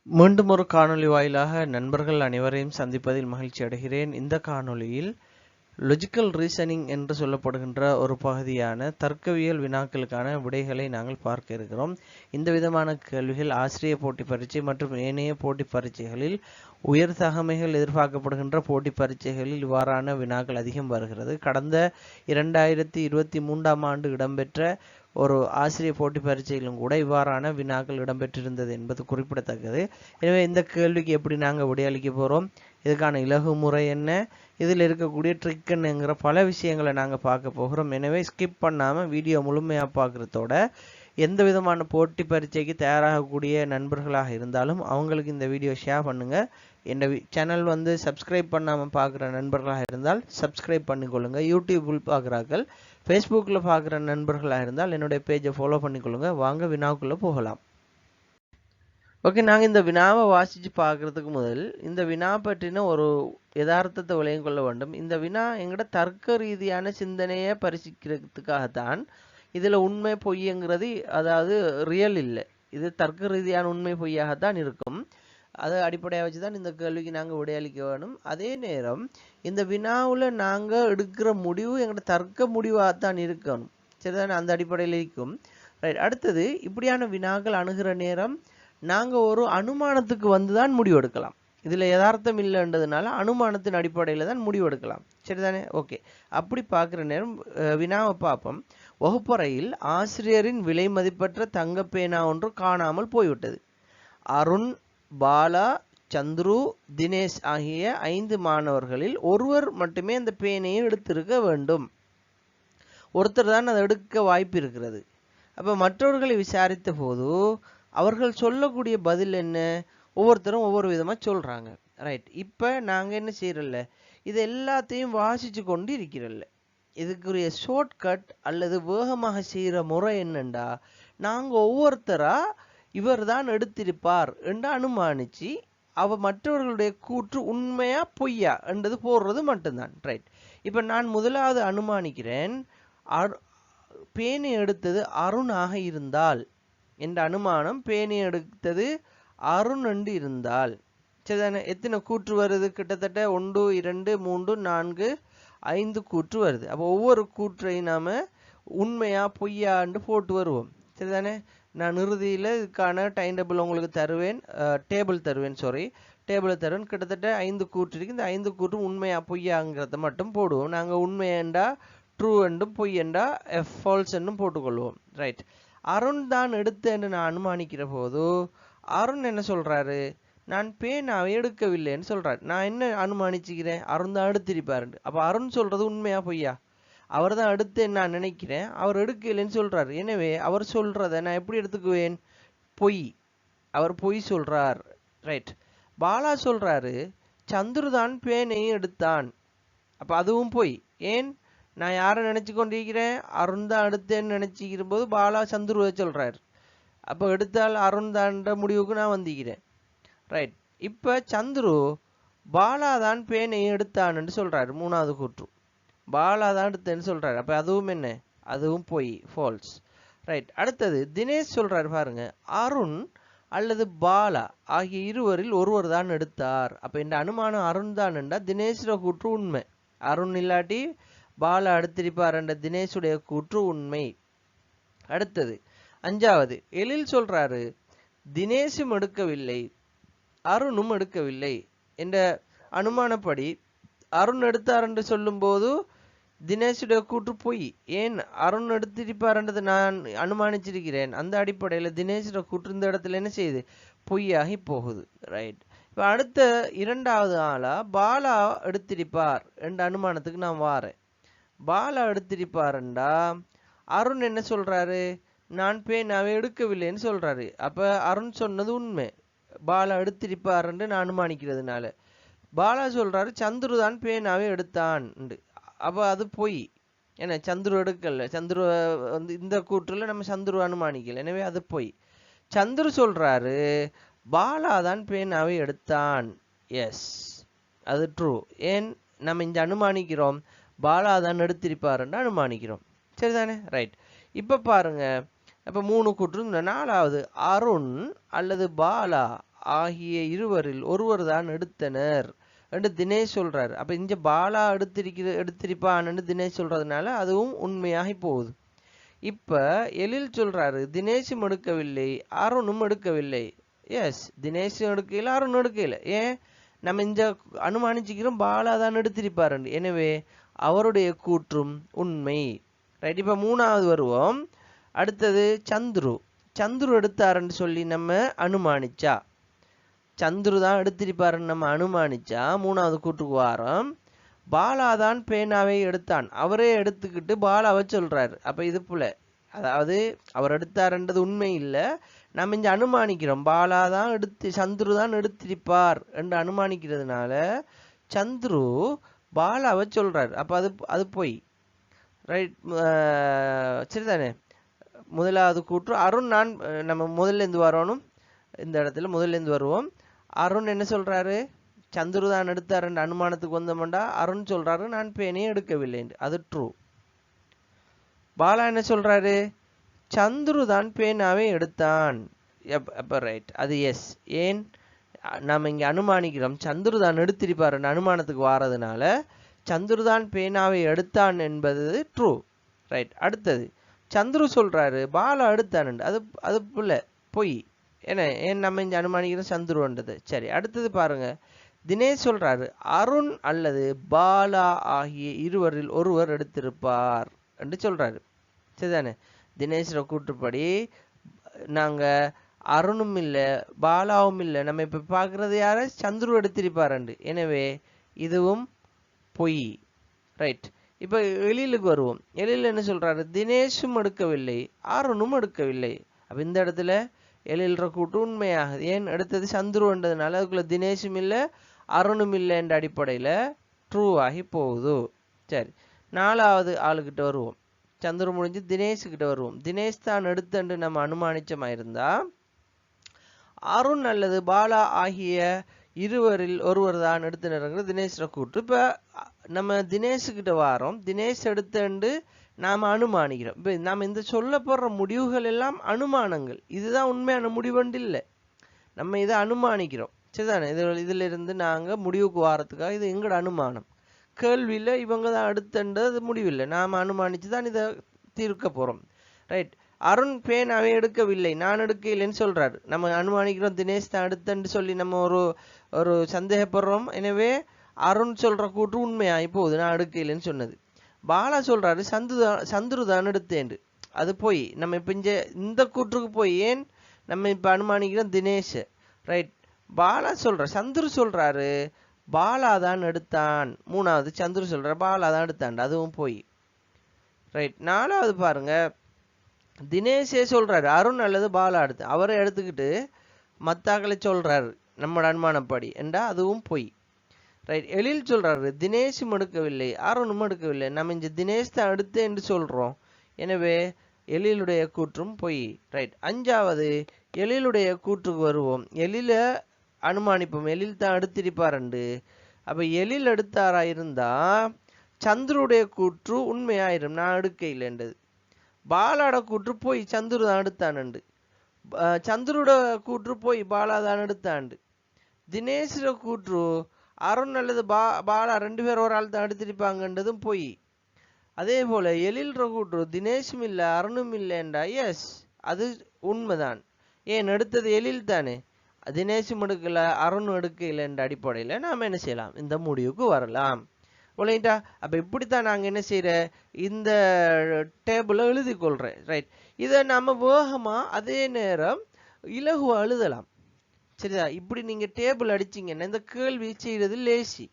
மீண்டும் ஒரு காணொளி வாயிலாக நண்பர்கள் அனைவரையும் சந்திப்பதில் மகிழ்ச்சி அடைகிறேன். இந்த காணொளியில் லாஜிக்கல் ரீசனிங் என்று சொல்லப்படுகின்ற ஒரு பகுதியான தர்க்கவியல் வினாக்களுக்கான விடைகளை நாங்கள் பார்க்க இருக்கிறோம். இந்த விதமான கேள்விகள் ஆசிரியர் போட்டி பரீட்சை மற்றும் ஏனைய போட்டி பரீட்சைகளில் உயர் தகமைகள் எதிர்பார்க்கப்படுகின்ற போட்டி பரீட்சைகளில் இவ்வாறான வினாக்கள் அதிகம் வருகிறது. கடந்த 2023ஆம் ஆண்டு இடம்பெற்ற ஒரு ஆசிரியர் போட்டி பரீட்சையிலும் கூட இவ்வாறான வினாக்கள் இடம்பெற்றிருந்தது என்பது குறிப்பிடத்தக்கது. எனவே இந்த கேள்விக்கு எப்படி நாங்கள் விடையளிக்க போகிறோம், இதுக்கான இலகு முறை என்ன, இதில் இருக்கக்கூடிய ட்ரிக் என்னங்கிற பல விஷயங்களை நாங்கள் பார்க்க போகிறோம். எனவே ஸ்கிப் பண்ணாமல் வீடியோ முழுமையாக பார்க்குறதோட எந்த விதமான போட்டி பரீட்சைக்கு தயாராகக்கூடிய நண்பர்களாக இருந்தாலும் அவங்களுக்கு இந்த வீடியோ ஷேர் பண்ணுங்கள். இந்த சேனல் சப்ஸ்கிரைப் பண்ணாமல் பார்க்குற நண்பர்களாக இருந்தால் சப்ஸ்கிரைப் பண்ணிக்கொள்ளுங்க. யூடியூப்பில் பார்க்குறார்கள், ஃபேஸ்புக்கில் பார்க்குற நண்பர்களாக இருந்தால் என்னுடைய பேஜை ஃபாலோ பண்ணிக்கொள்ளுங்க. வாங்க வினாவுக்குள்ளே போகலாம். ஓகே, நாங்கள் இந்த வினாவை வாசித்து பார்க்குறதுக்கு முதல் இந்த வினா பற்றின ஒரு யதார்த்தத்தை விளங்கிக் கொள்ள வேண்டும். இந்த வினா எங்கள்ட தர்க்க ரீதியான சிந்தனையை பரிசீலிக்கிறதுக்காகத்தான். இதில் உண்மை பொய்ங்கிறது அதாவது ரியல் இல்லை, இது தர்க்க ரீதியான உண்மை பொய்யாகத்தான் இருக்கும். அதை அடிப்படையாக வச்சு தான் இந்த கேள்விக்கு நாங்கள் விடையளிக்க வேணும். அதே நேரம் இந்த வினாவில் நாங்கள் எடுக்கிற முடிவு எங்களோட தர்க்க முடிவாகத்தான் இருக்கணும். சரிதானே, அந்த அடிப்படையில் இருக்கும். ரைட். அடுத்தது, இப்படியான வினாக்கள் அணுகிற நேரம் நாங்கள் ஒரு அனுமானத்துக்கு தான் முடிவெடுக்கலாம். இதில் யதார்த்தம் இல்லைன்றதுனால அனுமானத்தின் அடிப்படையில் தான் முடிவெடுக்கலாம். சரிதானே. ஓகே, அப்படி பார்க்குற நேரம் வினாவை பார்ப்போம். வகுப்பறையில் ஆசிரியரின் விலை மதிப்பற்ற தங்கப்பேனா ஒன்று காணாமல் போய்விட்டது. அருண், பாலா, சந்துரு, தினேஷ் ஆகிய 5 மாணவர்களில் ஒருவர் மட்டுமே அந்த பேனையை எடுத்திருக்க வேண்டும். ஒருத்தர் தான் அதை எடுக்க வாய்ப்பு இருக்கிறது. அப்போ மற்றவர்களை விசாரித்த போது அவர்கள் சொல்லக்கூடிய பதில் என்ன? ஒவ்வொருத்தரும் ஒவ்வொரு விதமாக சொல்கிறாங்க. ரைட். இப்போ நாங்கள் என்ன செய்யறல்ல, இது எல்லாத்தையும் வாசித்து கொண்டு இருக்கிறல்ல, இதுக்குரிய ஷார்ட்கட் அல்லது வேகமாக செய்கிற முறை என்னண்டா, நாங்கள் ஒவ்வொருத்தராக இவர் தான் எடுத்திருப்பார் என்று அனுமானித்து மற்றவர்களுடைய கூற்று உண்மையா பொய்யா என்றது போடுறது மட்டும்தான். ரைட். இப்போ நான் முதலாவது அனுமானிக்கிறேன், பேனை எடுத்தது அருணாக இருந்தால் என்ற அனுமானம், பேனை எடுத்தது அருண் என்று இருந்தால் சரிதானே. எத்தனை கூற்று வருது? கிட்டத்தட்ட 1 2 3 4 5 கூற்று வருது. அப்போ ஒவ்வொரு கூற்றையும் நாம் உண்மையா பொய்யான்னு போட்டு வருவோம். சரிதானே. நான் இறுதியில் இதுக்கான டைம் டேபிள் உங்களுக்கு தருவேன், டேபிள் தருவேன். கிட்டத்தட்ட 5 கூற்று இருக்கு. இந்த 5 கூற்று உண்மையா பொய்யாங்கிறத மட்டும் போடுவோம். நாங்கள் உண்மையண்டா ட்ரூ என்றும் பொய் என்றா ஃபால்ஸ் என்றும் போட்டுக்கொள்வோம். ரைட். அருண் தான் எடுத்தேன்னு நான் அனுமானிக்கிற போது அருண் என்ன சொல்றாரு? நான் பேனாவை எடுக்கவில்லைன்னு சொல்றாரு. நான் என்ன அனுமானிச்சுக்கிறேன்? அருண் தான் எடுத்திருப்பாருன்னு. அப்போ அருண் சொல்றது உண்மையா பொய்யா? அவர் தான் எடுத்தேன்னு நான் நினைக்கிறேன், அவர் எடுக்கலைன்னு சொல்றாரு. எனவே அவர் சொல்றதை நான் எப்படி எடுத்துக்குவேன்? பொய். அவர் பொய் சொல்றார். ரைட். பாலா சொல்றாரு சந்துரு தான் பேனையும் எடுத்தான். அப்போ அதுவும் பொய். ஏன்? நான் யாரை நினைச்சு கொண்டிருக்கிறேன்? அருண் தான் எடுத்தேன்னு நினைச்சிக்கிற போது பாலா சந்துருவை சொல்றாரு. அப்போ எடுத்தால் அருண் தான்ற முடிவுக்கு நான் வந்திக்கிறேன். ரைட். இப்போ சந்துரு பாலா தான் பேனையை எடுத்தான்னு சொல்றாரு. 3வது கூற்று பாலா தான் எடுத்தேன்னு சொல்றாரு. அப்போ அதுவும் என்ன? அதுவும் பொய், ஃபால்ஸ். ரைட். அடுத்தது தினேஷ் சொல்றாரு பாருங்க, அருண் அல்லது பாலா ஆகிய இருவரில் ஒருவர் தான் எடுத்தார். அப்போ இந்த அனுமானம் அருண் தான் என்றா தினேஷோட கூற்று உண்மை. அருண் இல்லாட்டி பாலா எடுத்திருப்பார் என்ற தினேஷுடைய கூற்று உண்மை. அடுத்தது 5வது எழில் சொல்றாரு தினேஷும் எடுக்கவில்லை அருணும் எடுக்கவில்லை என்ற அனுமானப்படி அருண் எடுத்தார் என்று சொல்லும் போது தினேஷுடைய கூற்று பொய். ஏன்? அருண் எடுத்திருப்பார் என்றது நான் அனுமானிச்சிருக்கிறேன். அந்த அடிப்படையில் தினேஷோட கூற்று இந்த இடத்துல என்ன செய்யுது? பொய்யாகி போகுது. ரைட். இப்போ அடுத்த 2வது ஆளா பாலா எடுத்திருப்பார் என்ற அனுமானத்துக்கு நான் வாரேன். பாலா எடுத்திருப்பாருண்டா அருண் என்ன சொல்றாரு? நான் பேனாவை எடுக்கவில்லைன்னு சொல்றாரு. அப்ப அருண் சொன்னது உண்மை, பாலா எடுத்திருப்பாருன்னு நான் அனுமானிக்கிறதுனால. பாலா சொல்றாரு சந்துரு தான் பேனாவை எடுத்தான். அப்ப அது பொய். ஏன்னா சந்துரு எடுக்கல, சந்துரு இந்த கூற்றுல நம்ம சந்துரு அனுமானிக்கல, எனவே அது பொய். சந்துரு சொல்றாரு பாலா தான் பேனாவை எடுத்தான். எஸ், அது ட்ரூ. ஏன்? நம்ம இங்க அனுமானிக்கிறோம் பாலா தான் எடுத்திருப்பாருன்னு அனுமானிக்கிறோம். சரிதானே. ரைட். இப்ப பாருங்க, அப்ப 3 கூற்று. 4வது அருண் அல்லது பாலா ஆகிய இருவரில் ஒருவர் தான் எடுத்தனர் என்று தினேஷ் சொல்றாரு. அப்ப இங்க பாலா எடுத்திருப்பான்னு தினேஷ் சொல்றதுனால அதுவும் உண்மையாகி போகுது. இப்ப எழில் சொல்றாரு தினேஷும் எடுக்கவில்லை அருணும் எடுக்கவில்லை. எஸ், தினேஷும் எடுக்கல அருணும் எடுக்கல. ஏன்? நம்ம இந்த அனுமானிச்சுக்கிறோம் பாலா தான் எடுத்திருப்பாரு. எனவே அவருடைய கூற்றும் உண்மை. ரைட். இப்ப மூணாவது வருவோம். அடுத்தது சந்துரு எடுத்தாருன்னு சொல்லி நம்ம அனுமானிச்சா, சந்துரு தான் எடுத்திருப்பாருன்னு நம்ம அனுமானிச்சா மூணாவது கூட்டுக்கு வாரம் பாலாதான் பேனாவை எடுத்தான். அவரே எடுத்துக்கிட்டு பாலாவை சொல்றாரு. அப்ப இது போல, அதாவது அவர் எடுத்தாருன்றது உண்மை இல்லை, நம்ம இங்க அனுமானிக்கிறோம் பாலாதான் சந்துரு தான் எடுத்திருப்பார் என்று அனுமானிக்கிறதுனால சந்துரு பாலாவை சொல்றாரு. அப்ப அது போய் ரைட். சரிதானே? முதலாவது கூற்று அருண் நம்ம முதல்ல இருந்து வரணும். இந்த இடத்துல முதல்ல இருந்து வருவோம். அருண் என்ன சொல்றாரு? சந்துரு தான் எடுத்தார் என்ற அனுமானத்துக்கு வந்தோம்டா அருண் சொல்றாரு நான் பேனையை எடுக்கவில்லை என்று. அது ட்ரூ. பாலா என்ன சொல்றாரு? சந்துரு தான் பேனாவை எடுத்தான். அப்ப ரைட், அது எஸ். ஏன்? நாம இங்க அனுமானிக்கிறோம் சந்துரு தான் எடுத்திருப்பார் என்ற அனுமானத்துக்கு வாரதுனால சந்துரு தான் பேனாவை எடுத்தான் என்பது ட்ரூ. ரைட். அடுத்தது சந்துரு சொல்றாரு பாலா எடுத்தான். அது புள்ள பொய். ஏன் நம்ம இங்க அனுமானிக்கிறோம் சந்துருன்றது. சரி. அடுத்தது பாருங்க, தினேஷ் சொல்றாரு அருண் அல்லது பாலா ஆகிய இருவரில் ஒருவர் எடுத்திருப்பார் என்று சொல்றாரு. சரிதானே? தினேஷோட கூற்றுப்படி நாங்க அருணும் இல்லை பாலாவும் இல்லை, நம்ம இப்ப பாக்குறது யார? சந்துரு எடுத்திருப்பாரு. எனவே இதுவும் பொய். ரைட். இப்ப எழிலுக்கு வருவோம். எழில் என்ன சொல்றாரு? தினேஷும் எடுக்கவில்லை அருணும் எடுக்கவில்லை. அப்ப இந்த இடத்துல எழில்ற கூட்டு உண்மையாகுது. ஏன்? எடுத்தது சந்துருன்றதுனால அதுக்குள்ள தினேஷும் இல்லை அருணும் இல்லை என்ற அடிப்படையில ட்ரூ ஆகி போகுது. சரி. நாலாவது ஆளுகிட்ட வருவோம். சந்துரு முடிஞ்சு தினேஷ் கிட்ட வருவோம். தினேஷ் தான் எடுத்து நம்ம அனுமானிச்சமாயிருந்தா அருண் அல்லது பாலா ஆகிய இருவரில் ஒருவர் தான் எடுத்துனருங்கிற தினேஷோட கூற்று. இப்ப நம்ம தினேஷுக்கிட்ட வாரோம். தினேஷ் எடுத்து நாம அனுமானிக்கிறோம். இப்ப நாம இந்த சொல்லப்படுற முடிவுகள் எல்லாம் அனுமானங்கள். இதுதான் உண்மையான முடிவுண்டு இல்லை, நம்ம இதை அனுமானிக்கிறோம். சரிதானே? இதுல இருந்து நாங்க முடிவுக்கு வாரத்துக்காக இது எங்கட அனுமானம். கேள்வியில இவங்க தான் எடுத்துன்றது முடிவில்லை, நாம அனுமானிச்சுதான் இதை தீர்க்க போறோம். ரைட். அருண் பேனாவை எடுக்கவில்லை நான் எடுக்கலைன்னு சொல்றாரு. நம்ம அனுமானிக்கிறோம் தினேஷ் தான் எடுத்துன்னு சொல்லி நம்ம ஒரு சந்தேகப்படுறோம். எனவே அருண் சொல்ற கூற்று உண்மையாகி போகுது, நான் எடுக்கலைன்னு சொன்னது. பாலா சொல்றாரு சந்துரு தான் எடுத்தேன். அது போய் நம்ம இப்ப இந்த கூற்றுக்கு போய் ஏன் நம்ம இப்ப அனுமானிக்கிறோம் தினேஷ். ரைட். பாலா சந்துரு சொல்றாரு பாலா தான் எடுத்தான். மூணாவது சந்துரு சொல்றாரு பாலா தான் எடுத்தான். அதுவும் போய். ரைட். நாலாவது பாருங்க, தினேஷே சொல்றாரு அருண் அல்லது பாலா எடுத்து, அவரை எடுத்துக்கிட்டு மத்தாக்களை சொல்றாரு நம்மளோட அனுமானப்படி என்றா அதுவும் பொய். ரைட். எழில் சொல்றாரு தினேஷும் எடுக்கவில்லை அருணும் எடுக்கவில்லை, நம்ம இங்க தினேஷ் தான் எடுத்து என்று சொல்றோம். எனவே எழிலுடைய கூற்றும் பொய். ரைட். அஞ்சாவது எழிலுடைய கூற்றுக்கு வருவோம். எழில அனுமானிப்போம் எழில் தான் எடுத்திருப்பாரு. அப்ப எழில் எடுத்தாரா இருந்தா சந்துருடைய கூற்று உண்மையாயிரும், நான் எடுக்கையில் என்றது. பாலாட கூற்று போய் சந்துரு தான் எடுத்தாண்டு. சந்துருட கூற்று போய் பாலா தான் எடுத்தாண்டு. தினேஷோட கூற்று அருண் அல்லது பாலா ரெண்டு பேர் ஒரு ஆள் தான் எடுத்திருப்பாங்கன்றதும் போய். அதே போல எழில்ற கூற்று தினேஷும் இல்லை அருணும் இல்லைன்றா எஸ், அது உண்மைதான். ஏன்? எடுத்தது எழில் தானே, தினேஷும் எடுக்கல அருணும் எடுக்கல என்ற அடிப்படையில நாம என்ன செய்யலாம்? இந்த முடிவுக்கு வரலாம். ஒலைண்டா. அப்ப இப்படித்தான் நாங்க என்ன செய்யற, இந்த டேபிள எழுதி கொள்றேன். ரைட். இதை நாம வேகமா அதே நேரம் இலகுவா எழுதலாம். சரிதா? இப்படி நீங்க டேபிள் அடிச்சீங்கன்னா இந்த கேள்வி செய்யறது லேசி.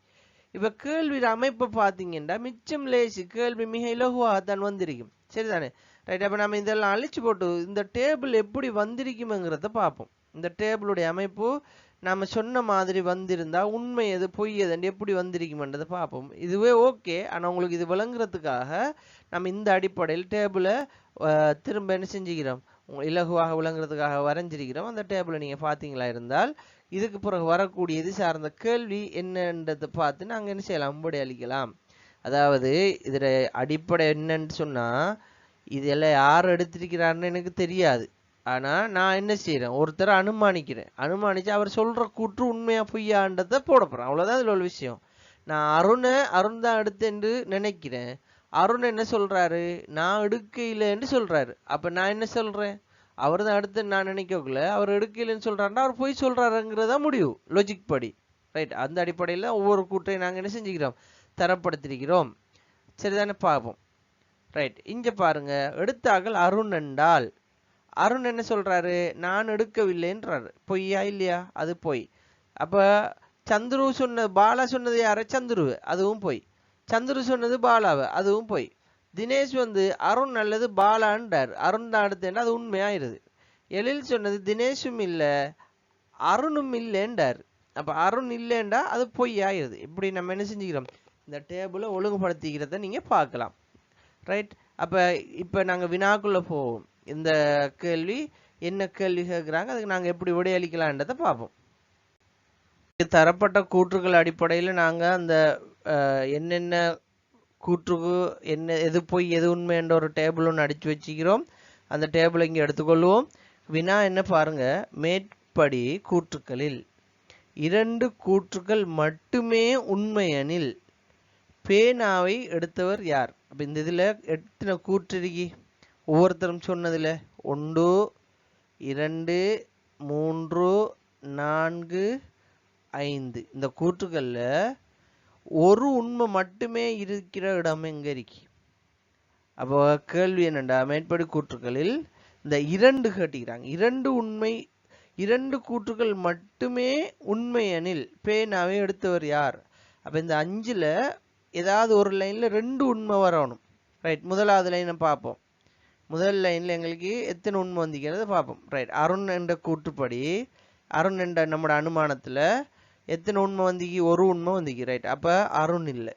இப்ப கேள்வி அமைப்பை பாத்தீங்கன்னா மிச்சம் லேசி, கேள்வி மிக இலகுவாகத்தான் வந்திருக்கும். சரிதானே? ரைட். அப்ப நம்ம இதெல்லாம் அழிச்சு போட்டு இந்த டேபிள் எப்படி வந்திருக்குங்கிறத பார்ப்போம். இந்த டேபிளுடைய அமைப்பு நாம சொன்ன மாதிரி வந்திருந்தா உண்மை எது பொய் எது எப்படி வந்திருக்குமென்றதை பார்ப்போம். இதுவே ஓகே. ஆனா உங்களுக்கு இது விளங்குறதுக்காக நம்ம இந்த அடிப்படையில் டேபிளை திரும்ப என்ன செஞ்சுக்கிறோம், இலகுவாக விளங்குறதுக்காக வரைஞ்சிருக்கிறோம். அந்த டேபிளை நீங்க பாத்தீங்களா இருந்தால் இதுக்கு பிறகு வரக்கூடியது சார்ந்த கேள்வி என்னன்றதை பார்த்து நாங்க என்ன செய்யலாம், விடை அளிக்கலாம். அதாவது இதுல அடிப்படை என்னன்னு சொன்னா இதெல்லாம் யார் எடுத்திருக்கிறாருன்னு எனக்கு தெரியாது. ஆனா நான் என்ன செய்யறேன், ஒருத்தரை அனுமானிக்கிறேன். அனுமானிச்சு அவர் சொல்ற கூற்று உண்மையா பொய்யான்றதை போட போறேன். அவ்வளவுதான் இதுல உள்ள விஷயம். நான் அருண் தான் எடுத்தேன்னு நினைக்கிறேன். அருண் என்ன சொல்றாரு, நான் எடுக்கையிலன்னு சொல்றாரு. அப்ப நான் என்ன சொல்றேன், அவர் தான் எடுத்துன்னு நான் நினைக்கக்குள்ள அவர் எடுக்கையிலன்னு சொல்றாருன்னா அவர் பொய் சொல்றாருங்கிறதா முடிவு, லாஜிக் படி. ரைட். அந்த அடிப்படையில் ஒவ்வொரு கூற்றையும் நாங்கள் என்ன செஞ்சுக்கிறோம், தரப்படுத்திருக்கிறோம். சரிதானே, பார்ப்போம். ரைட். இங்க பாருங்க, எடுத்தார்கள் அருண் என்றால் அருண் என்ன சொல்றாரு, நான் எடுக்கவில்லைன்றாரு. பொய்யா இல்லையா? அது பொய். அப்ப சந்துரு சொன்னது, பாலா சொன்னது யார, சந்துருவு, அதுவும் பொய். சந்துரு சொன்னது பாலாவை, அதுவும் பொய். தினேஷ் வந்து அருண் அல்லது பாலான்றார், அருண் தான் எடுத்தேன்னா அது உண்மையாயிருது. எழில் சொன்னது தினேஷும் இல்லை அருணும் இல்லைன்றார். அப்ப அருண் இல்லைன்றா அது பொய்யாயிருது. இப்படி நம்ம என்ன செஞ்சுக்கிறோம், இந்த டேபிளை ஒழுங்குபடுத்திக்கிறத நீங்க பார்க்கலாம். ரைட். அப்ப இப்ப நாங்க வினாக்குள்ள போவோம். இந்த கேள்வி என்ன கேள்வி கேட்குறாங்க, அதுக்கு நாங்க எப்படி விடையளிக்கலான்றதை பார்ப்போம். தரப்பட்ட கூற்றுகள் அடிப்படையில் நாங்க அந்த என்னென்ன கூற்றுக்கு என்ன எது பொய் எது உண்மை என்ற ஒரு டேபிள் ஒன்று அடிச்சு வச்சுக்கிறோம். அந்த டேபிளை இங்கே எடுத்துக்கொள்வோம். வினா என்ன பாருங்க, மேற்படி கூற்றுக்களில் 2 கூற்றுக்கள் மட்டுமே உண்மையெனில் பேனாவை எடுத்தவர் யார்? அப்ப இந்த இதுல எத்தனை கூற்று இருக்கி, ஒவ்வொருத்தரும் சொன்னதுல 1 2 3 4 5 இந்த கூற்றுக்கள்ல ஒரு உண்மை மட்டுமே இருக்கிற இடம் எங்க இருக்கு? அப்போ கேள்வி என்னண்டா, மேற்படி கூற்றுக்களில் இந்த 2 கேட்டுக்கிறாங்க. 2 கூற்றுக்கள் மட்டுமே உண்மையெனில் பேனாவை எடுத்தவர் யார்? அப்ப இந்த 5ல ஏதாவது ஒரு லைன்ல 2 உண்மை வரணும். ரைட். முதலாவது லைனை பார்ப்போம். முதல் லைன்ல எங்களுக்கு எத்தனை உண்மை வந்திக்கிறது பார்ப்போம். ரைட். அருண் என்ற கூற்றுப்படி, அருண் என்ற நம்மட அனுமானத்துல எத்தனை உண்மை வந்திக்கு, ஒரு உண்மை வந்திக்கு. ரைட். அப்ப அருண் இல்லை.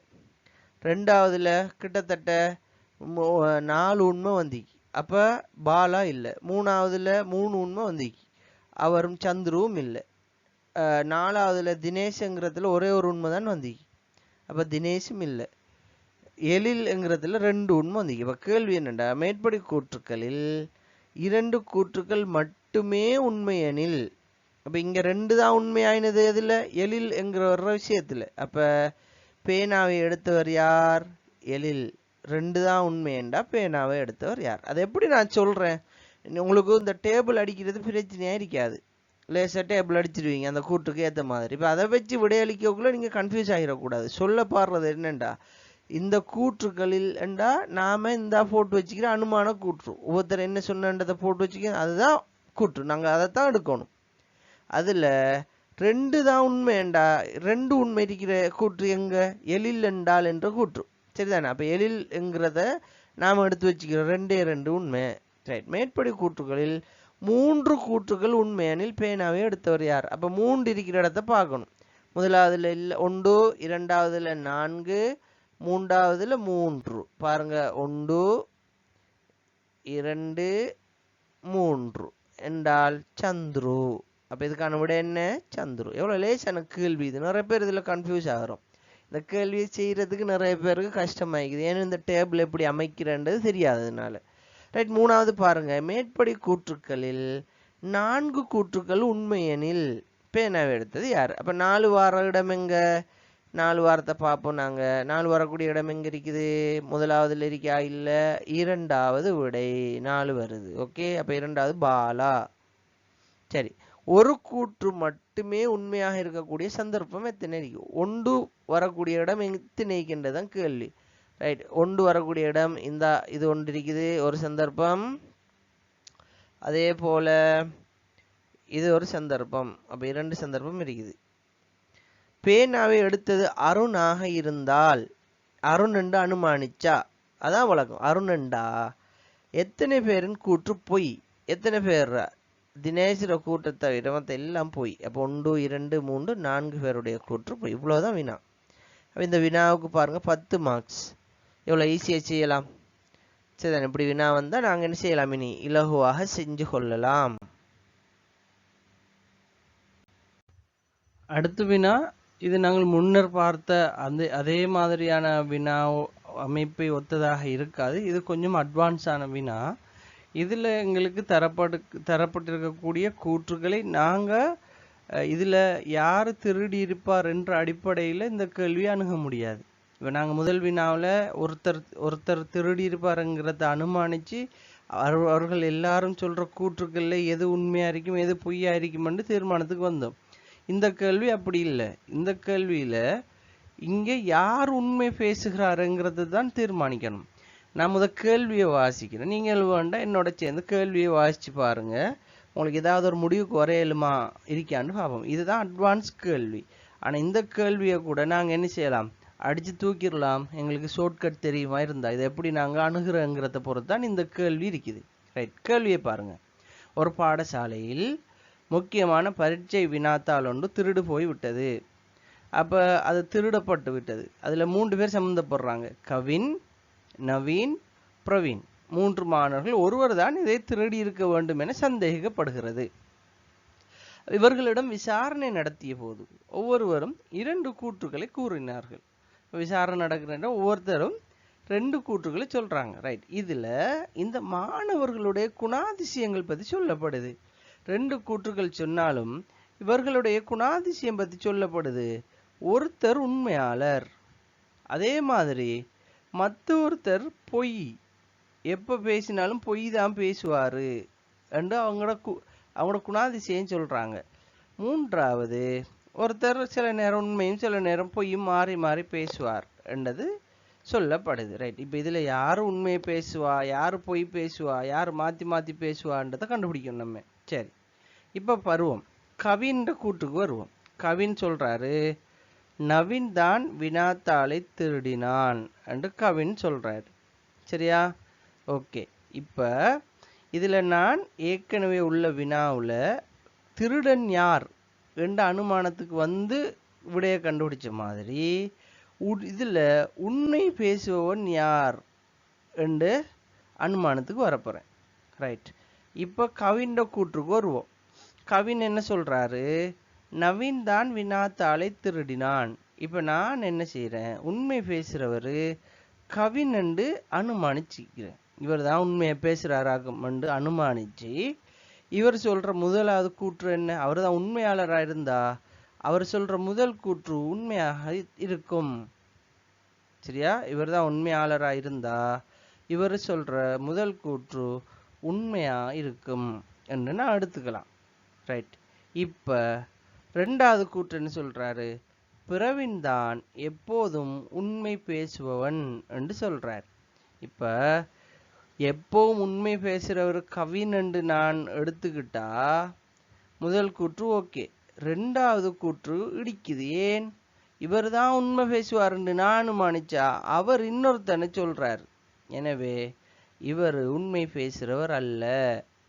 ரெண்டாவதுல கிட்டத்தட்ட 4 உண்மை வந்திக்கு. அப்ப பாலா இல்லை. மூணாவதுல 3 உண்மை வந்திக்கு, அவரும் சந்துருவும் இல்லை. 4வதுல தினேஷ்ங்கிறதுல ஒரே ஒரு உண்மை தான் வந்திக்கு, அப்ப தினேஷும் இல்லை. எழில்ங்கிறதுல 2 உண்மை வந்திக்கு. இப்ப கேள்வி என்னண்டா, மேற்படி கூற்றுக்களில் 2 கூற்றுக்கள் மட்டுமே உண்மையெனில், அப்ப இங்க 2 தான் உண்மையாயினது எதுல, எழில் என்கிற ஒரு விஷயத்துல. அப்ப பேனாவை எடுத்தவர் யார், எழில். 2 தான் உண்மையண்டா பேனாவை எடுத்தவர் யார்? அதை எப்படி நான் சொல்றேன், உங்களுக்கு இந்த டேபிள் அடிக்கிறது பிரச்சனையா இருக்காது. லேசா டேபிள் அடிச்சிருவீங்க அந்த கூற்றுக்கு ஏற்ற மாதிரி. இப்போ அதை வச்சு விடையளிக்கக்குள்ள நீங்க கன்ஃபியூஸ் ஆகிடக்கூடாது. சொல்ல பாடுறது என்னண்டா, இந்த கூற்றுக்களில் என்றா நாம இந்த போட்டு வச்சுக்கிற அனுமான கூற்று, ஒவ்வொருத்தர் என்ன சொன்னதை போட்டு வச்சுக்க, அதுதான் கூற்று. நாங்க அதைத்தான் எடுக்கணும். அதுல 2 தான் உண்மைண்டா, 2 உண்மை இருக்கிற கூற்று எங்க, எழில் என்றால் என்ற கூற்று. சரிதானே. அப்ப எழில் என்கிறத நாம எடுத்து வச்சுக்கிறோம், 2 உண்மை. ரைட். மேற்படி கூற்றுகளில் 3 கூற்றுகள் உண்மையெனில் பேனாவை எடுத்தவர் யார்? அப்ப 3 இருக்கிற இடத்த பார்க்கணும். முதலாவதுல இல்லை 1, இரண்டாவதுல 4, மூன்றாவதுல 3. பாருங்க, 1 2 3 என்றால் சந்துரு. அப்ப இதுக்கான விட என்ன, சந்துரு. எவ்வளவு லேசான கேள்வி இது. நிறைய பேர் இதுல கன்ஃபியூஸ் ஆகிறோம். இந்த கேள்வியை செய்யறதுக்கு நிறைய பேருக்கு கஷ்டமாயிக்குது. ஏன்னா இந்த டேபிள் எப்படி அமைக்கிறன்றது தெரியாததுனால. ரைட். மூணாவது பாருங்க, மேற்படி கூற்றுக்களில் 4 கூற்றுக்கள் உண்மையெனில் பேனாவை எடுத்தது யார்? அப்ப 4 வார இடம் எங்க, 4 வாரத்தை பார்ப்போம். நாங்க 4 வரக்கூடிய இடம் எங்க இருக்குது, முதலாவதுல இருக்கா, இல்ல இரண்டாவது விடை 4 வருது. ஓகே. அப்ப இரண்டாவது பாலா. சரி. ஒரு கூற்று மட்டுமே உண்மையாக இருக்கக்கூடிய சந்தர்ப்பம் எத்தனை இருக்கு? 1 வரக்கூடிய இடம் எத்தனை இருக்கின்றதான் கேள்வி. ரைட். 1 வரக்கூடிய இடம் இந்த இது 1 இருக்குது, ஒரு சந்தர்ப்பம். அதே போல இது ஒரு சந்தர்ப்பம். அப்ப 2 சந்தர்ப்பம் இருக்குது. பேனாவை எடுத்தது அருணாக இருந்தால், அருண் என்று அனுமானிச்சா, அதான் வழக்கம். அருண் என்றா எத்தனை பேரின் கூற்று பொய்? எத்தனை பேர்? தினேஷோட கூட்டத்தை தவிர மற்ற எல்லாம் பொய். அப்போ 1 2 3 4 பேருடைய கூற்று பொய். இவ்வளவுதான் வினா. இந்த வினாவுக்கு பாருங்க 10 மார்க்ஸ். எவ்வளவு ஈஸியா செய்யலாம். சரிதான். இப்படி வினா வந்தா நாங்க என்ன செய்யலாம், இனி இலகுவாக செஞ்சு கொள்ளலாம். அடுத்த வினா, இது நாங்கள் முன்னர் பார்த்த அதே மாதிரியான வினா அமைப்பை ஒத்ததாக இருக்காது. இது கொஞ்சம் அட்வான்ஸான வினா. இதில் எங்களுக்கு தரப்பட்டிருக்கக்கூடிய கூற்றுக்களை நாங்கள் இதில் யார் திருடி இருப்பார் என்ற அடிப்படையில் இந்த கேள்வியை அணுக முடியாது. இப்போ நாங்கள் முதல் வினாவில் ஒருத்தர் திருடி இருப்பாருங்கிறத அனுமானித்து அவர்கள் எல்லாரும் சொல்கிற கூற்றுக்களில் எது உண்மையாக இருக்கும் எது பொய்யா இருக்குமென்று தீர்மானத்துக்கு வந்தோம். இந்த கேள்வி அப்படி இல்லை. இந்த கேள்வியில் இங்கே யார் உண்மை பேசுகிறாருங்கிறது தான் தீர்மானிக்கணும். நான் முதல் கேள்வியை வாசிக்கிறேன், நீங்கள் வேண்டாம் என்னோட சேர்ந்து கேள்வியை வாசித்து பாருங்கள். உங்களுக்கு ஏதாவது ஒரு முடிவுக்கு வரையலுமா இருக்கான்னு பார்ப்போம். இதுதான் அட்வான்ஸ் கேள்வி. ஆனால் இந்த கேள்வியை கூட நாங்கள் என்ன செய்யலாம், அடித்து தூக்கிடலாம். எங்களுக்கு ஷார்ட்கட் தெரியுமா இருந்தால் இதை எப்படி நாங்கள் அணுகிறோங்கிறத பொறுத்து தான் இந்த கேள்வி இருக்குது. ரைட், கேள்வியை பாருங்கள். ஒரு பாடசாலையில் முக்கியமான பரீட்சை வினாத்தாள் ஒன்று திருடு போய் விட்டது. அப்போ அது திருடப்பட்டு விட்டது. அதில் 3 பேர் சம்மந்தப்படுறாங்க. கவின், நவீன், பிரவீன். 3 மாணவர்கள். ஒருவர் தான் இதை திருடி இருக்க வேண்டும் என சந்தேகிக்கப்படுகிறது. இவர்களிடம் விசாரணை நடத்திய போது ஒவ்வொருவரும் 2 கூற்றுக்களை கூறினார்கள். விசாரணை நடக்கிற ஒவ்வொருத்தரும் 2 கூற்றுக்களை சொல்றாங்க. ரைட், இதுல இந்த மாணவர்களுடைய குணாதிசயங்கள் பத்தி சொல்லப்படுது. 2 கூற்றுக்கள் சொன்னாலும் இவர்களுடைய குணாதிசயம் பத்தி சொல்லப்படுது. ஒருத்தர் உண்மையாளர், அதே மாதிரி மற்றொருத்தர் பொய், எப்போ பேசினாலும் பொய் தான் பேசுவார் என்று அவங்களோட குணாதிசயம் சொல்கிறாங்க. 3வது, ஒருத்தர் சில நேரம் உண்மையும் சில நேரம் பொய்யும் மாறி மாறி பேசுவார் என்றது சொல்லப்படுது. ரைட், இப்போ இதில் யார் உண்மையை பேசுவா, யார் பொய் பேசுவா, யார் மாற்றி மாற்றி பேசுவான்றதை கண்டுபிடிக்கணும் நம்ம. சரி, இப்போ வருவோம் கவின்ற கூட்டுக்கு வருவோம். கவின் சொல்கிறாரு, நவீன் தான் வினாத்தாளை திருடினான் என்று கவின் சொல்கிறார். சரியா? ஓகே, இப்போ இதில் நான் ஏற்கனவே உள்ள வினாவில் திருடன் யார் என்ற அனுமானத்துக்கு வந்து விடைய கண்டுபிடிச்ச மாதிரி இதில் உண்மை பேசுபவன் யார் என்று அனுமானத்துக்கு வரப்போகிறேன். ரைட், இப்போ கவின்ற கூற்றுக்கு வருவோம். கவின் என்ன சொல்கிறாரு, நவீன் தான் வினாத்தாளை திருடினான். இப்போ நான் என்ன செய்கிறேன், உண்மை பேசுகிறவர் கவின் என்று அனுமானிச்சுக்கிறேன். இவர் தான் உண்மையை பேசுகிறாராகமென்று அனுமானிச்சு இவர் சொல்கிற முதலாவது கூற்று என்ன, அவர் தான் உண்மையாளராக இருந்தா அவர் சொல்கிற முதல் கூற்று உண்மையாக இருக்கும். சரியா? இவர் தான் உண்மையாளராக இருந்தா இவர் சொல்கிற முதல் கூற்று உண்மையாக இருக்கும் என்று நான் எடுத்துக்கலாம். ரைட், இப்போ 2வது கூற்று என்ன சொல்கிறாரு, பிரவீன் தான் எப்போதும் உண்மை பேசுபவன் என்று சொல்கிறார். இப்போ எப்போவும் உண்மை பேசுகிறவர் கவின் என்று நான் எடுத்துக்கிட்டா முதல் கூற்று ஓகே. 2வது கூற்று இடிக்குது. ஏன், இவர் தான் உண்மை பேசுவார்ன்னு நான் அனுமானிச்சா அவர் இன்னொருத்தனை சொல்கிறார். எனவே இவர் உண்மை பேசுகிறவர் அல்ல.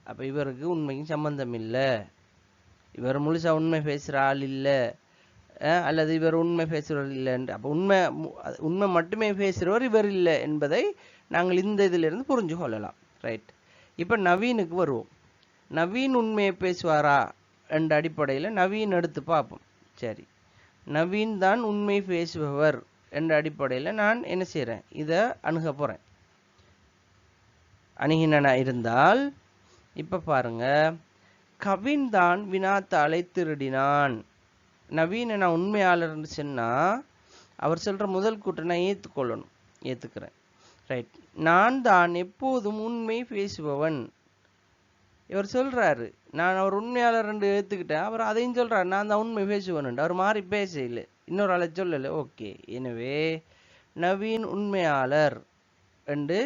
அப்போ இவருக்கு உண்மைக்கு சம்பந்தம் இல்லை. இவர் முழுசாக உண்மை பேசுகிற ஆள் இல்லை, அல்லது இவர் உண்மை பேசுகிறவர் இல்லைன்ற. அப்போ உண்மை மட்டுமே பேசுகிறவர் இவர் இல்லை என்பதை நாங்கள் இந்த இதிலிருந்து புரிஞ்சு கொள்ளலாம். ரைட், இப்போ நவீனுக்கு வருவோம். நவீன் உண்மையை பேசுவாரா என்ற அடிப்படையில் நவீன் எடுத்து பார்ப்போம். சரி, நவீன் தான் உண்மை பேசுபவர் என்ற அடிப்படையில் நான் என்ன செய்கிறேன், இதை அணுக போகிறேன். அணுகினா இருந்தால் இப்போ பாருங்க, கவின் தான் வினாத்தாளை திருடினான். நவீனை நான் உண்மையாளர்னு சொன்னால் அவர் சொல்கிற முதல் கூற்றை நான் ஏற்றுக்கிறேன். ரைட், நான் தான் எப்போதும் உண்மை பேசுபவன். இவர் சொல்கிறாரு நான் அவர் உண்மையாளர் என்று ஏற்றுக்கிட்டேன். அவர் அதையும் சொல்கிறார் நான் தான் உண்மை பேசுவேன். அவர் மாறி பேச இல்லை, இன்னொரு ஆளை சொல்லலை. ஓகே, எனவே நவீன் உண்மையாளர் என்று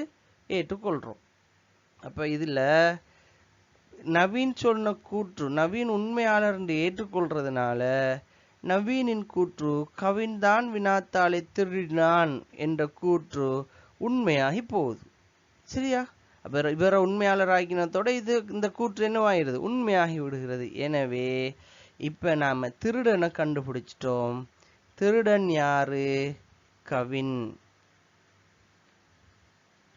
ஏற்றுக்கொள்கிறோம். அப்போ இதில் நவீன் சொன்ன கூற்று நவீன் உண்மையாளர் என்று ஏற்றுக்கொள்றதுனால நவீனின் கூற்று கவின் தான் வினாத்தாளை திருடினான் என்ற கூற்று உண்மையாகி போகுது. சரியா? அப்போ இவரை உண்மையாளர் ஆக்கினத்தோட இந்த கூற்று என்னவாகிறது, உண்மையாகி விடுகிறது. எனவே இப்போ நாம் திருடனை கண்டுபிடிச்சிட்டோம். திருடன் யாரு, கவின்.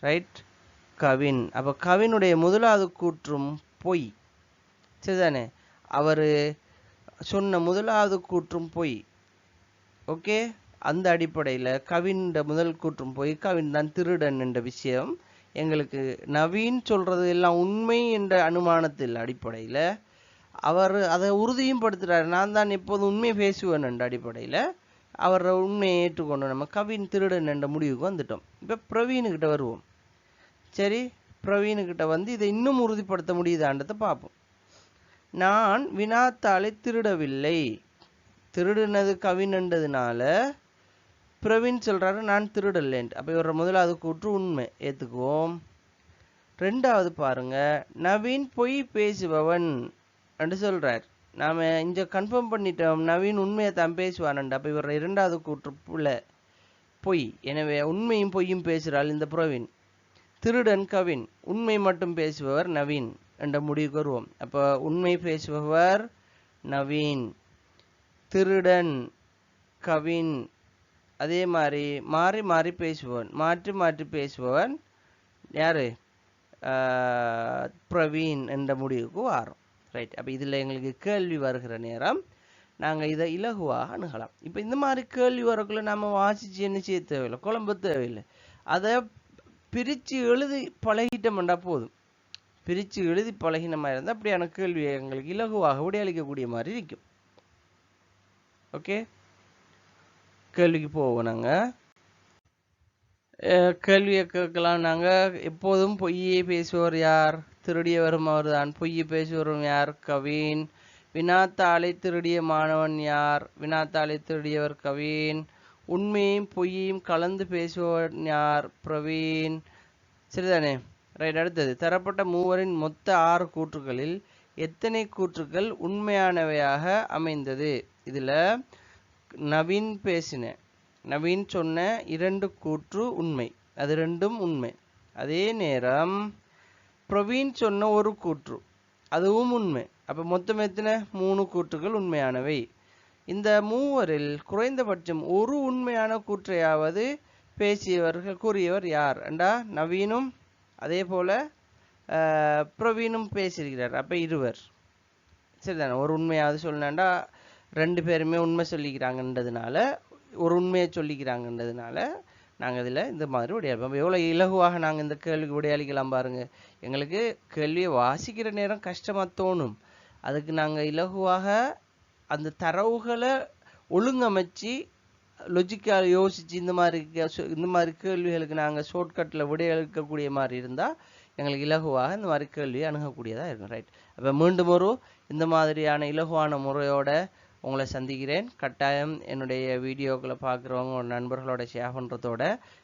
ரைட், கவின். அப்போ கவினுடைய முதலாவது கூற்றும் பொய். சரிதானே? அவர் சொன்ன முதலாவது கூற்றும் பொய். ஓகே, அந்த அடிப்படையில் கவின் முதல் கூற்றும் பொய், கவின் தான் திருடன் என்ற விஷயம் எங்களுக்கு நவீன் சொல்றது எல்லாம் உண்மை என்ற அனுமானத்தில் அடிப்படையில் அவர் அதை உறுதியும் படுத்துறாரு. நான் தான் எப்போதும் உண்மை பேசுவேன் என்ற அடிப்படையில் அவர் உண்மையை ஏற்றுக்கொண்டு நம்ம கவின் திருடன் என்ற முடிவுக்கு வந்துட்டோம். இப்போ பிரவீனுக்கிட்ட வருவோம். சரி, பிரவீனுக்கிட்ட வந்து இதை இன்னும் உறுதிப்படுத்த முடியுதான்றதை பார்ப்போம். நான் வினாத்தாளை திருடவில்லை. திருடுனது கவின்ன்றதுனால பிரவீன் சொல்றாரு நான் திருடல்லேன்ட்டு. அப்போ இவர முதலாவது கூற்று உண்மை, ஏற்றுக்குவோம். ரெண்டாவது பாருங்க, நவீன் பொய் பேசுபவன் என்று சொல்றார். நாம இங்க கன்ஃபார்ம் பண்ணிட்டோம் நவீன் உண்மையை தான் பேசுவானண்டு. அப்போ இவர் இரண்டாவது கூற்று புல பொய். எனவே உண்மையும் பொய்யும் பேசுகிறாள் இந்த பிரவீன். திருடன் கவின், உண்மை மட்டும் பேசுபவர் நவீன் என்ற முடிவுக்கு வருவோம். அப்போ உண்மை பேசுபவர் நவீன், திருடன் கவின். அதே மாதிரி மாறி மாறி பேசுபவன், மாற்றி மாற்றி பேசுபவன் யாரு? பிரவீன் என்ற முடிவுக்கு வரும். ரைட். அப்போ இதில் எங்களுக்கு கேள்வி வருகிற நேரம் நாங்கள் இதை இலகுவாக அணுகலாம். இப்போ இந்த மாதிரி கேள்வி வரக்குள்ள நம்ம வாசிச்சு என்ன செய்ய தேவையில்லை, குழம்பு தேவையில்லை. அதை பிரித்து எழுதி பழகிட்டோம்னா போதும். பிரித்து எழுதி பழகின மாதிரி இருந்தால் அப்படியான கேள்வி எங்களுக்கு இலகுவாக விடையளிக்கக்கூடிய மாதிரி இருக்கும். ஓகே, கேள்விக்கு போவோம். நாங்கள் கேள்வியை கேட்கலாம். நாங்கள் எப்போதும் பொய்யே பேசுவோர் யார்? திருடியவரும் அவர் தான். பொய்யை பேசுவரும் யார்? கவின். வினாத்தாளை திருடிய மாணவன் யார்? வினாத்தாளை திருடியவர் கவின். உண்மையும் பொய்யையும் கலந்து பேசுபவர் யார்? பிரவீன். சரிதானே? ரைட். அடுத்தது, தரப்பட்ட மூவரின் மொத்த 6 கூற்றுகளில் எத்தனை கூற்றுக்கள் உண்மையானவையாக அமைந்தது? இதில் நவீன் சொன்ன 2 கூற்று உண்மை, அது 2ம் உண்மை. அதே நேரம் பிரவீன் சொன்ன 1 கூற்று, அதுவும் உண்மை. அப்போ மொத்தம் எத்தனை? 3 கூற்றுகள் உண்மையானவை. இந்த மூவரில் குறைந்தபட்சம் ஒரு உண்மையான கூற்றையாவது கூறியவர் யார் என்றா நவீனும் அதே போல பிரவீனும் பேசியிருக்கிறார். அப்போ இருவர். சரிதானே? ஒரு உண்மையாவது சொல்லணும்டா 2 பேருமே உண்மை சொல்லிக்கிறாங்கன்றதுனால, ஒரு உண்மையை சொல்லிக்கிறாங்கன்றதுனால நாங்கள் இதில் இந்த மாதிரி விடையளிப்போம். எவ்வளோ இலகுவாக நாங்கள் இந்த கேள்விக்கு விடையளிக்கலாம் பாருங்கள். எங்களுக்கு கேள்வியை வாசிக்கிற நேரம் கஷ்டமாக தோணும். அதுக்கு நாங்கள் இலகுவாக அந்த தரவுகளை ஒழுங்கமைச்சு லொஜிக்காக யோசித்து இந்த மாதிரி கேள்விகளுக்கு நாங்கள் ஷார்ட்கட்டில் விடையளிக்கக்கூடிய மாதிரி இருந்தால் எங்களுக்கு இலகுவாக இந்த மாதிரி கேள்வியை அணுகக்கூடியதாக இருக்கும். ரைட். அப்போ மீண்டும் இந்த மாதிரியான இலகுவான முறையோட உங்களை சந்திக்கிறேன். கட்டாயம் என்னுடைய வீடியோக்களை பார்க்குறவங்க ஒரு நண்பர்களோட ஷேர் பண்ணுறதோட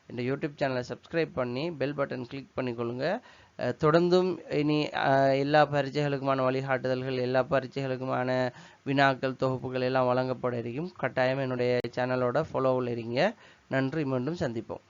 இந்த யூடியூப் சேனலை சப்ஸ்கிரைப் பண்ணி பெல் பட்டன் கிளிக் பண்ணிக்கொள்ளுங்க. தொடர்ந்தும் இனி எல்லா பரீட்சைகளுக்குமான வழிகாட்டுதல்கள், எல்லா பரீட்சைகளுக்குமான வினாக்கள் தொகுப்புகள் எல்லாம் வழங்கப்பட இருக்கும். கட்டாயம் என்னுடைய சேனலோட ஃபாலோவில் இருங்க. நன்றி. மீண்டும் சந்திப்போம்.